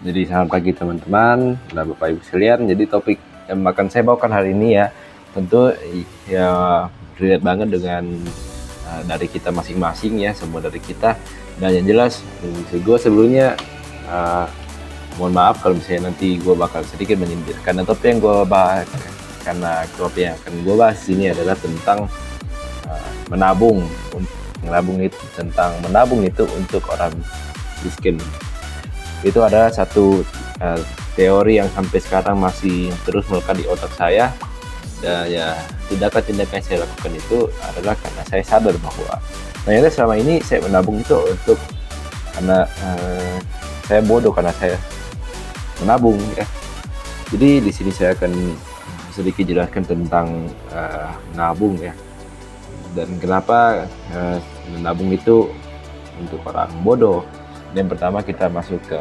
Jadi selamat pagi teman-teman dan Bapak Ibu sekalian. Jadi topik yang akan saya bawakan hari ini ya, tentu ya relate banget dengan dari kita masing-masing ya, semua dari kita. Dan yang jelas, gue sebelumnya mohon maaf kalau misalnya nanti gue bakal sedikit menyindir karena topik yang gue bahas, karena topik yang akan gue bahas ini adalah tentang menabung. Menabung itu untuk orang miskin. Itu ada satu teori yang sampai sekarang masih terus melekat di otak saya, dan ya tindakan-tindakan yang saya lakukan itu adalah karena saya sadar bahwa ternyata selama ini saya menabung itu untuk karena saya bodoh karena saya menabung ya. Jadi di sini saya akan sedikit jelaskan tentang menabung ya, dan kenapa menabung itu untuk orang bodoh. Yang pertama kita masuk ke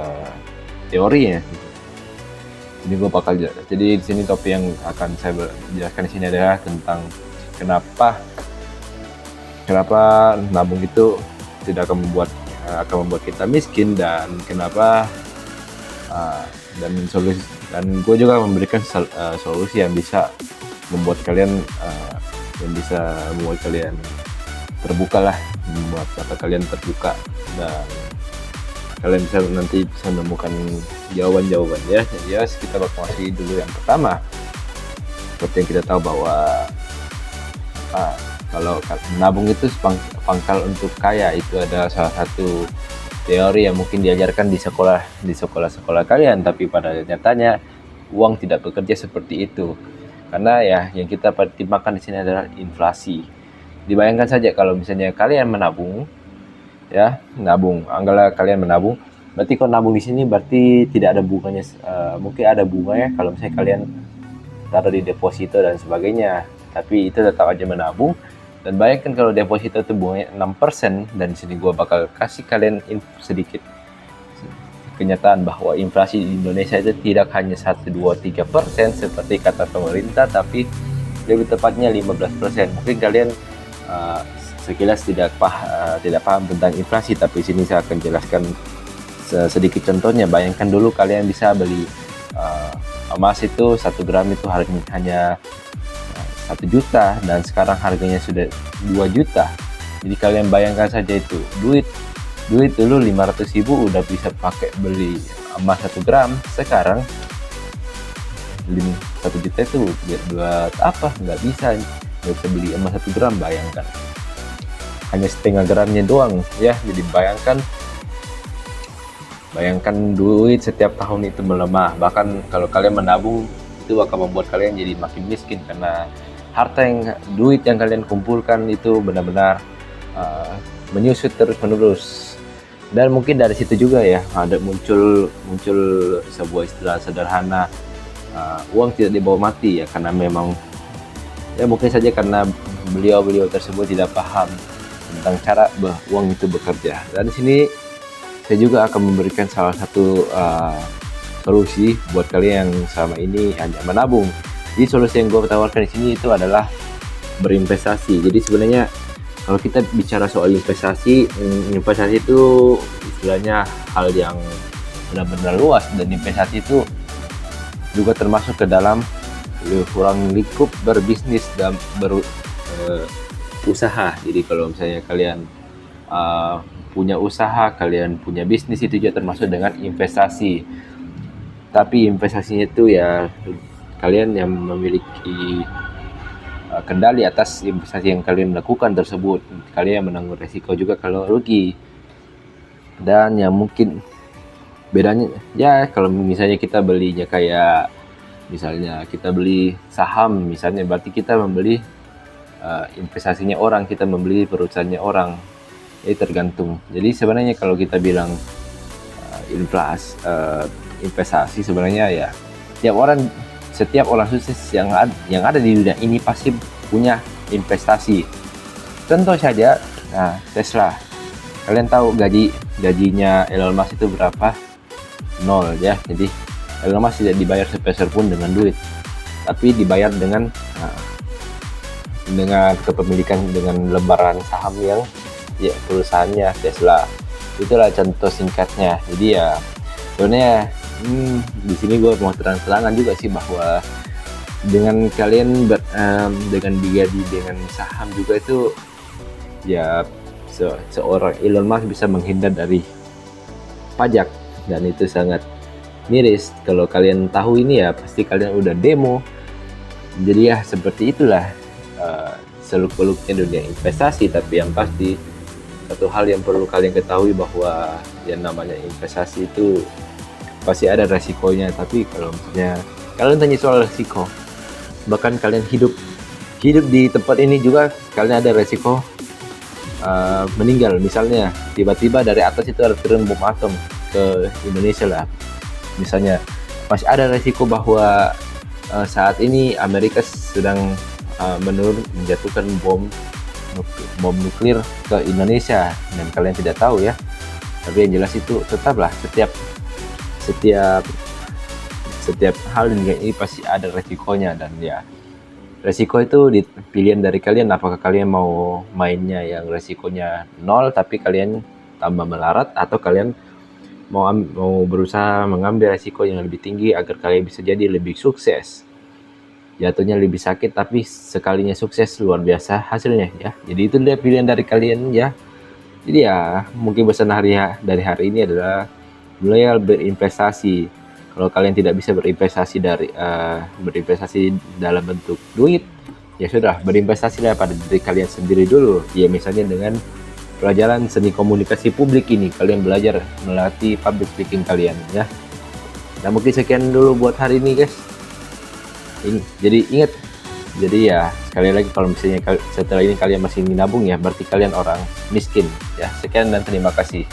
teorinya. Ini gue bakal jadi di sini topik yang akan saya jelaskan di sini adalah tentang kenapa nabung itu tidak akan membuat kita miskin, dan kenapa dan gue juga memberikan solusi yang bisa membuat kalian terbuka lah, membuat mata kalian terbuka, dan kalian nanti bisa menemukan jawaban-jawaban ya. Jadi kita bakal masih dulu yang pertama. Seperti yang kita tahu bahwa kalau menabung itu pangkal untuk kaya, itu ada salah satu teori yang mungkin diajarkan di sekolah kalian, tapi pada nyatanya uang tidak bekerja seperti itu. Karena ya yang kita pertimbangkan di sini adalah inflasi. Dibayangkan saja kalau misalnya kalian menabung, anggaplah kalian menabung, berarti kalau nabung di sini berarti tidak ada bunganya. Mungkin ada bunganya kalau misalnya kalian taruh di deposito dan sebagainya, tapi itu tetap aja menabung. Dan bayangkan kalau deposito itu bunganya 6%, dan di sini gue bakal kasih kalian sedikit kenyataan bahwa inflasi di Indonesia itu tidak hanya 1, 2, 3% seperti kata pemerintah, tapi lebih tepatnya 15%. Mungkin kalian sekilas tidak paham tentang inflasi, tapi sini saya akan jelaskan sedikit contohnya. Bayangkan dulu kalian bisa beli emas itu 1 gram itu harganya hanya 1 juta, dan sekarang harganya sudah 2 juta. Jadi kalian bayangkan saja itu duit dulu 500.000 udah bisa pakai beli emas 1 gram. Sekarang 1 juta itu buat apa? Nggak bisa beli emas 1 gram. Bayangkan hanya setengah gramnya doang ya. Jadi bayangkan duit setiap tahun itu melemah. Bahkan kalau kalian menabung, itu akan membuat kalian jadi makin miskin, karena duit yang kalian kumpulkan itu benar-benar menyusut terus-menerus. Dan mungkin dari situ juga ya ada muncul sebuah istilah sederhana, uang tidak dibawa mati ya, karena memang ya mungkin saja karena beliau tersebut tidak paham tentang cara uang itu bekerja. Dan di sini saya juga akan memberikan salah satu solusi buat kalian yang selama ini hanya menabung. Jadi solusi yang gue tawarkan di sini itu adalah berinvestasi. Jadi sebenarnya kalau kita bicara soal investasi itu istilahnya hal yang benar-benar luas, dan investasi itu juga termasuk ke dalam kurang lingkup berbisnis dan berusaha. Jadi kalau misalnya kalian punya usaha, kalian punya bisnis, itu juga termasuk dengan investasi. Tapi investasinya itu ya kalian yang memiliki kendali atas investasi yang kalian lakukan tersebut. Kalian yang menanggung resiko juga kalau rugi. Dan yang mungkin bedanya ya, kalau misalnya kita belinya kayak misalnya kita beli saham misalnya, berarti kita membeli investasinya orang, kita membeli perusahaannya orang. Jadi tergantung. Jadi sebenarnya kalau kita bilang investasi, sebenarnya ya setiap orang sukses yang ada di dunia ini pasti punya investasi. Contoh saja, Tesla. Kalian tahu gajinya Elon Musk itu berapa? 0 ya. Jadi Elon Musk tidak dibayar sepeser pun dengan duit, tapi dibayar dengan kepemilikan, dengan lembaran saham yang perusahaannya Tesla. Itulah contoh singkatnya. Jadi ya sebenarnya Di sini gue mau terang-terangan juga sih bahwa dengan kalian dengan digaji dengan saham juga itu ya, seorang Elon Musk bisa menghindar dari pajak, dan itu sangat miris. Kalau kalian tahu ini ya pasti kalian udah demo. Jadi ya seperti itulah seluk-beluknya dunia investasi. Tapi yang pasti satu hal yang perlu kalian ketahui bahwa yang namanya investasi itu pasti ada resikonya. Tapi kalau misalnya kalian tanya soal resiko, bahkan kalian hidup di tempat ini juga kalian ada resiko meninggal. Misalnya tiba-tiba dari atas itu ada turun bom atom ke Indonesia lah misalnya, masih ada resiko bahwa saat ini Amerika sedang menjatuhkan bom nuklir ke Indonesia dan kalian tidak tahu ya. Tapi yang jelas itu tetaplah setiap hal ini pasti ada resikonya, dan ya resiko itu di pilihan dari kalian. Apakah kalian mau mainnya yang resikonya nol tapi kalian tambah melarat, atau kalian mau berusaha mengambil resiko yang lebih tinggi agar kalian bisa jadi lebih sukses. Jatuhnya lebih sakit tapi sekalinya sukses luar biasa hasilnya ya. Jadi itu dia pilihan dari kalian ya. Jadi ya mungkin pesan dari hari ini adalah mulai berinvestasi. Kalau kalian tidak bisa berinvestasi dalam bentuk duit, ya sudah berinvestasilah pada diri kalian sendiri dulu. Ya misalnya dengan pelajaran seni komunikasi publik ini, kalian belajar melatih public speaking kalian ya. Nah mungkin sekian dulu buat hari ini guys. Jadi ingat, jadi ya sekali lagi kalau misalnya setelah ini kalian masih nabung ya berarti kalian orang miskin ya. Sekian dan terima kasih.